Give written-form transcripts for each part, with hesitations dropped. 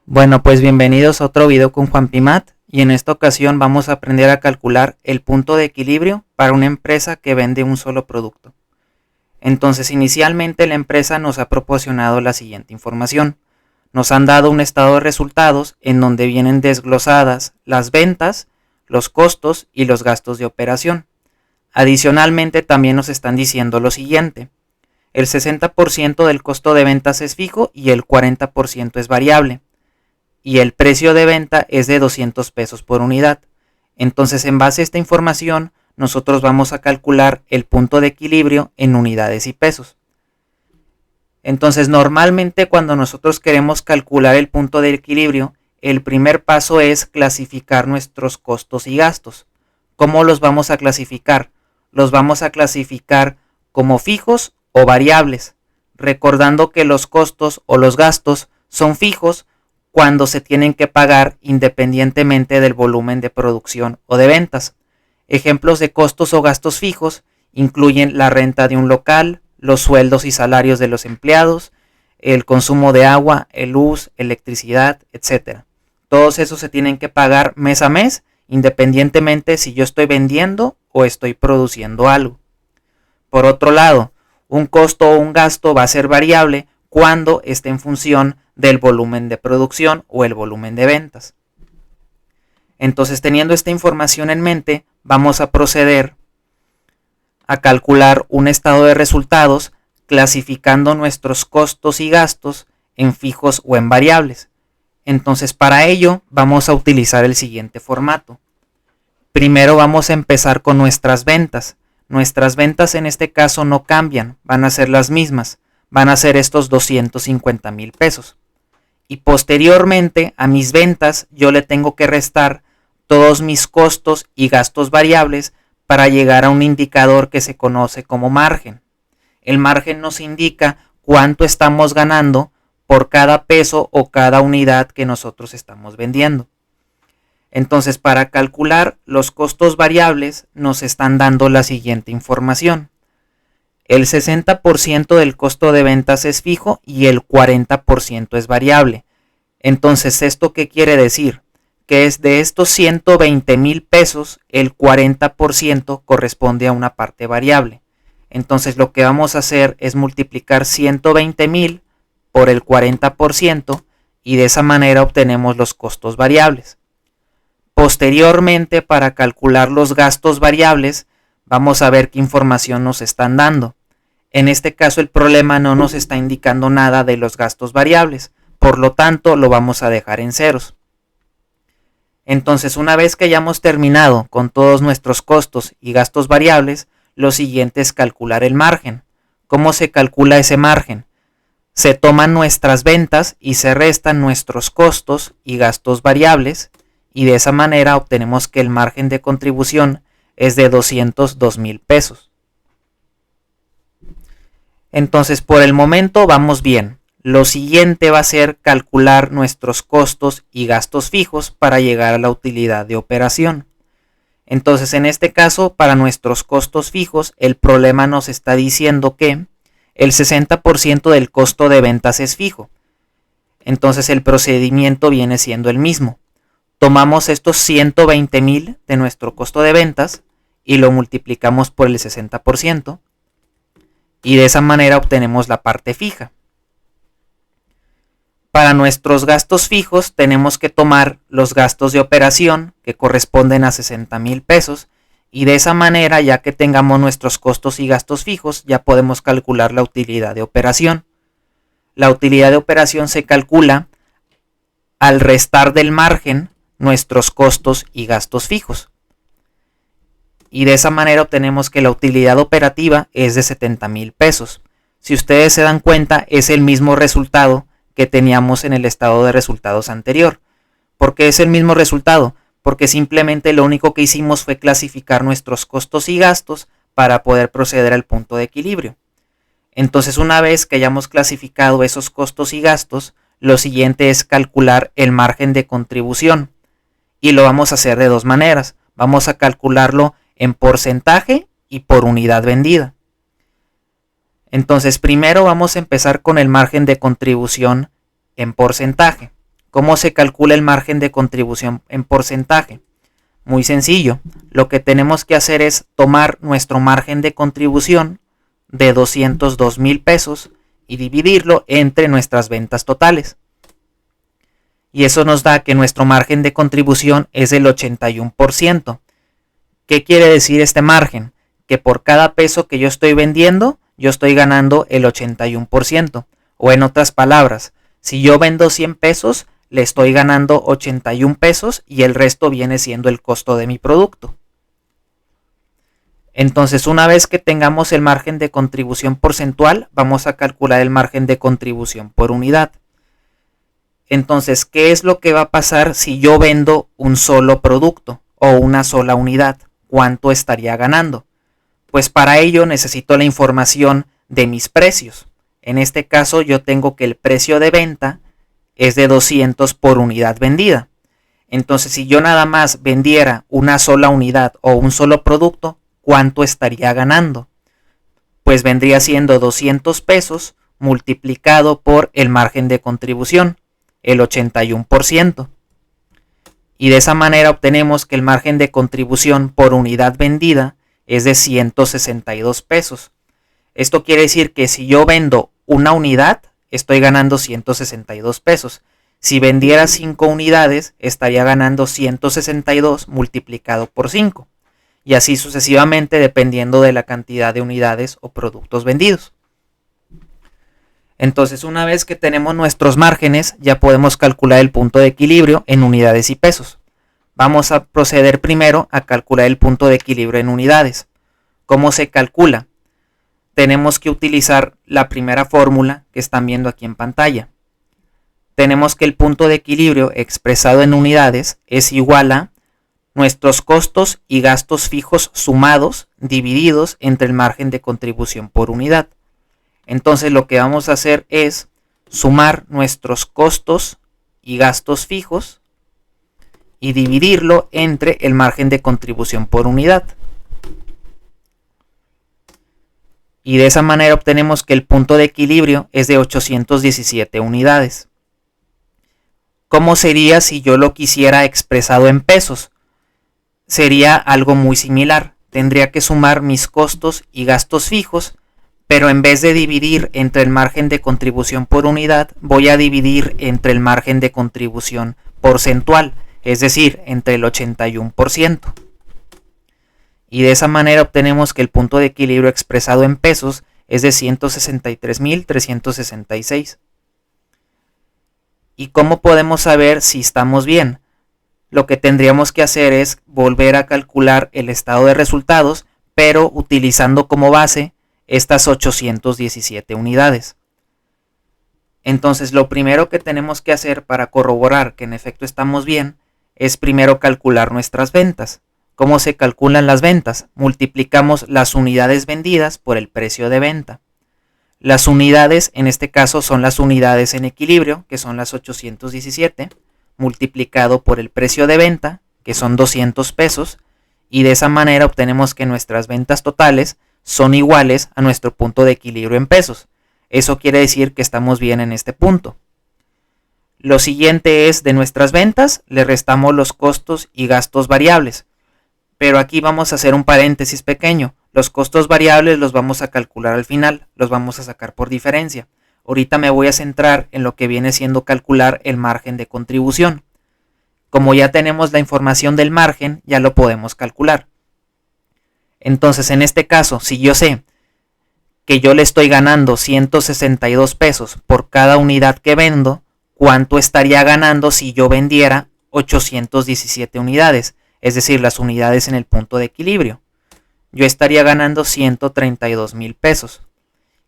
Bueno, pues bienvenidos a otro video con Juan Pimat, y en esta ocasión vamos a aprender a calcular el punto de equilibrio para una empresa que vende un solo producto. Entonces, inicialmente la empresa nos ha proporcionado la siguiente información. Nos han dado un estado de resultados en donde vienen desglosadas las ventas, los costos y los gastos de operación. Adicionalmente, también nos están diciendo lo siguiente: el 60% del costo de ventas es fijo y el 40% es variable, y el precio de venta es de 200 pesos por unidad. Entonces, en base a esta información, nosotros vamos a calcular el punto de equilibrio en unidades y pesos. Entonces, normalmente cuando nosotros queremos calcular el punto de equilibrio, el primer paso es clasificar nuestros costos y gastos. ¿Cómo los vamos a clasificar? Los vamos a clasificar como fijos o variables, recordando que los costos o los gastos son fijos cuando se tienen que pagar independientemente del volumen de producción o de ventas. Ejemplos de costos o gastos fijos incluyen la renta de un local, los sueldos y salarios de los empleados, el consumo de agua, luz, electricidad, etc. Todos esos se tienen que pagar mes a mes, independientemente si yo estoy vendiendo o estoy produciendo algo. Por otro lado, un costo o un gasto va a ser variable cuando esté en función del volumen de producción o el volumen de ventas. Entonces, teniendo esta información en mente, vamos a proceder a calcular un estado de resultados clasificando nuestros costos y gastos en fijos o en variables. Entonces, para ello vamos a utilizar el siguiente formato. Primero vamos a empezar con nuestras ventas. Nuestras ventas en este caso no cambian, van a ser las mismas, van a ser estos 250,000 pesos. Y posteriormente a mis ventas yo le tengo que restar todos mis costos y gastos variables para llegar a un indicador que se conoce como margen. El margen nos indica cuánto estamos ganando por cada peso o cada unidad que nosotros estamos vendiendo. Entonces, para calcular los costos variables nos están dando la siguiente información. El 60% del costo de ventas es fijo y el 40% es variable. Entonces, ¿esto qué quiere decir? Que es de estos 120,000 pesos, el 40% corresponde a una parte variable. Entonces, lo que vamos a hacer es multiplicar 120,000 por el 40% y de esa manera obtenemos los costos variables. Posteriormente, para calcular los gastos variables, vamos a ver qué información nos están dando. En este caso, el problema no nos está indicando nada de los gastos variables, por lo tanto, lo vamos a dejar en ceros. Entonces, una vez que hayamos terminado con todos nuestros costos y gastos variables, lo siguiente es calcular el margen. ¿Cómo se calcula ese margen? Se toman nuestras ventas y se restan nuestros costos y gastos variables, y de esa manera obtenemos que el margen de contribución es de 202,000 pesos. Entonces, por el momento vamos bien. Lo siguiente va a ser calcular nuestros costos y gastos fijos para llegar a la utilidad de operación. Entonces, en este caso, para nuestros costos fijos, el problema nos está diciendo que el 60% del costo de ventas es fijo. Entonces, el procedimiento viene siendo el mismo. Tomamos estos 120,000 de nuestro costo de ventas y lo multiplicamos por el 60%. Y de esa manera obtenemos la parte fija. Para nuestros gastos fijos tenemos que tomar los gastos de operación, que corresponden a 60,000 pesos, y de esa manera, ya que tengamos nuestros costos y gastos fijos, ya podemos calcular la utilidad de operación. La utilidad de operación se calcula al restar del margen nuestros costos y gastos fijos. Y de esa manera obtenemos que la utilidad operativa es de 70,000 pesos. Si ustedes se dan cuenta, es el mismo resultado que teníamos en el estado de resultados anterior. ¿Por qué es el mismo resultado? Porque simplemente lo único que hicimos fue clasificar nuestros costos y gastos para poder proceder al punto de equilibrio. Entonces, una vez que hayamos clasificado esos costos y gastos, lo siguiente es calcular el margen de contribución. Y lo vamos a hacer de dos maneras. Vamos a calcularlo en porcentaje y por unidad vendida. Entonces, primero vamos a empezar con el margen de contribución en porcentaje. ¿Cómo se calcula el margen de contribución en porcentaje? Muy sencillo, lo que tenemos que hacer es tomar nuestro margen de contribución de 202,000 pesos y dividirlo entre nuestras ventas totales. Y eso nos da que nuestro margen de contribución es del 81%. ¿Qué quiere decir este margen? Que por cada peso que yo estoy vendiendo, yo estoy ganando el 81%. O en otras palabras, si yo vendo 100 pesos, le estoy ganando 81 pesos y el resto viene siendo el costo de mi producto. Entonces, una vez que tengamos el margen de contribución porcentual, vamos a calcular el margen de contribución por unidad. Entonces, ¿qué es lo que va a pasar si yo vendo un solo producto o una sola unidad? ¿Cuánto estaría ganando? Pues para ello necesito la información de mis precios. En este caso yo tengo que el precio de venta es de 200 por unidad vendida. Entonces, si yo nada más vendiera una sola unidad o un solo producto, ¿cuánto estaría ganando? Pues vendría siendo 200 pesos multiplicado por el margen de contribución, el 81%. Y de esa manera obtenemos que el margen de contribución por unidad vendida es de 162 pesos. Esto quiere decir que si yo vendo una unidad, estoy ganando 162 pesos. Si vendiera 5 unidades, estaría ganando 162 multiplicado por 5. Y así sucesivamente dependiendo de la cantidad de unidades o productos vendidos. Entonces, una vez que tenemos nuestros márgenes, ya podemos calcular el punto de equilibrio en unidades y pesos. Vamos a proceder primero a calcular el punto de equilibrio en unidades. ¿Cómo se calcula? Tenemos que utilizar la primera fórmula que están viendo aquí en pantalla. Tenemos que el punto de equilibrio expresado en unidades es igual a nuestros costos y gastos fijos sumados divididos entre el margen de contribución por unidad. Entonces lo que vamos a hacer es sumar nuestros costos y gastos fijos y dividirlo entre el margen de contribución por unidad. Y de esa manera obtenemos que el punto de equilibrio es de 817 unidades. ¿Cómo sería si yo lo quisiera expresado en pesos? Sería algo muy similar. Tendría que sumar mis costos y gastos fijos, pero en vez de dividir entre el margen de contribución por unidad, voy a dividir entre el margen de contribución porcentual, es decir, entre el 81%. Y de esa manera obtenemos que el punto de equilibrio expresado en pesos es de 163,366. ¿Y cómo podemos saber si estamos bien? Lo que tendríamos que hacer es volver a calcular el estado de resultados, pero utilizando como base estas 817 unidades. Entonces, lo primero que tenemos que hacer para corroborar que en efecto estamos bien es primero calcular nuestras ventas. ¿Cómo se calculan las ventas? Multiplicamos las unidades vendidas por el precio de venta. Las unidades, en este caso, son las unidades en equilibrio, que son las 817, multiplicado por el precio de venta, que son 200 pesos, y de esa manera obtenemos que nuestras ventas totales son iguales a nuestro punto de equilibrio en pesos. Eso quiere decir que estamos bien en este punto. Lo siguiente es, de nuestras ventas, le restamos los costos y gastos variables. Pero aquí vamos a hacer un paréntesis pequeño. Los costos variables los vamos a calcular al final, los vamos a sacar por diferencia. Ahorita me voy a centrar en lo que viene siendo calcular el margen de contribución. Como ya tenemos la información del margen, ya lo podemos calcular. Entonces, en este caso, si yo sé que yo le estoy ganando 162 pesos por cada unidad que vendo, ¿cuánto estaría ganando si yo vendiera 817 unidades? Es decir, las unidades en el punto de equilibrio. Yo estaría ganando 132,000 pesos.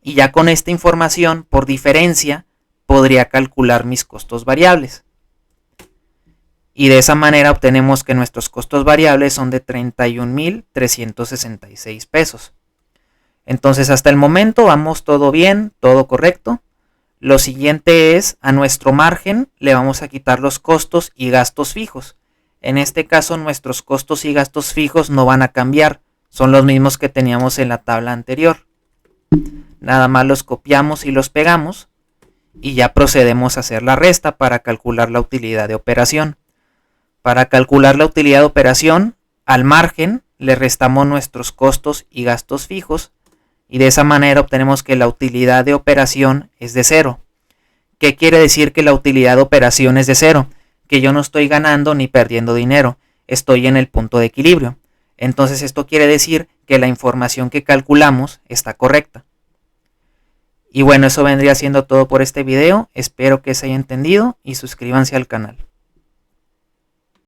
Y ya con esta información, por diferencia, podría calcular mis costos variables. Y de esa manera obtenemos que nuestros costos variables son de 31,366 pesos. Entonces, hasta el momento vamos todo bien, todo correcto. Lo siguiente es, a nuestro margen le vamos a quitar los costos y gastos fijos. En este caso, nuestros costos y gastos fijos no van a cambiar, son los mismos que teníamos en la tabla anterior. Nada más los copiamos y los pegamos y ya procedemos a hacer la resta para calcular la utilidad de operación. Para calcular la utilidad de operación, al margen le restamos nuestros costos y gastos fijos y de esa manera obtenemos que la utilidad de operación es de 0. ¿Qué quiere decir que la utilidad de operación es de 0? Que yo no estoy ganando ni perdiendo dinero, estoy en el punto de equilibrio. Entonces esto quiere decir que la información que calculamos está correcta. Y bueno, eso vendría siendo todo por este video, espero que se haya entendido y suscríbanse al canal.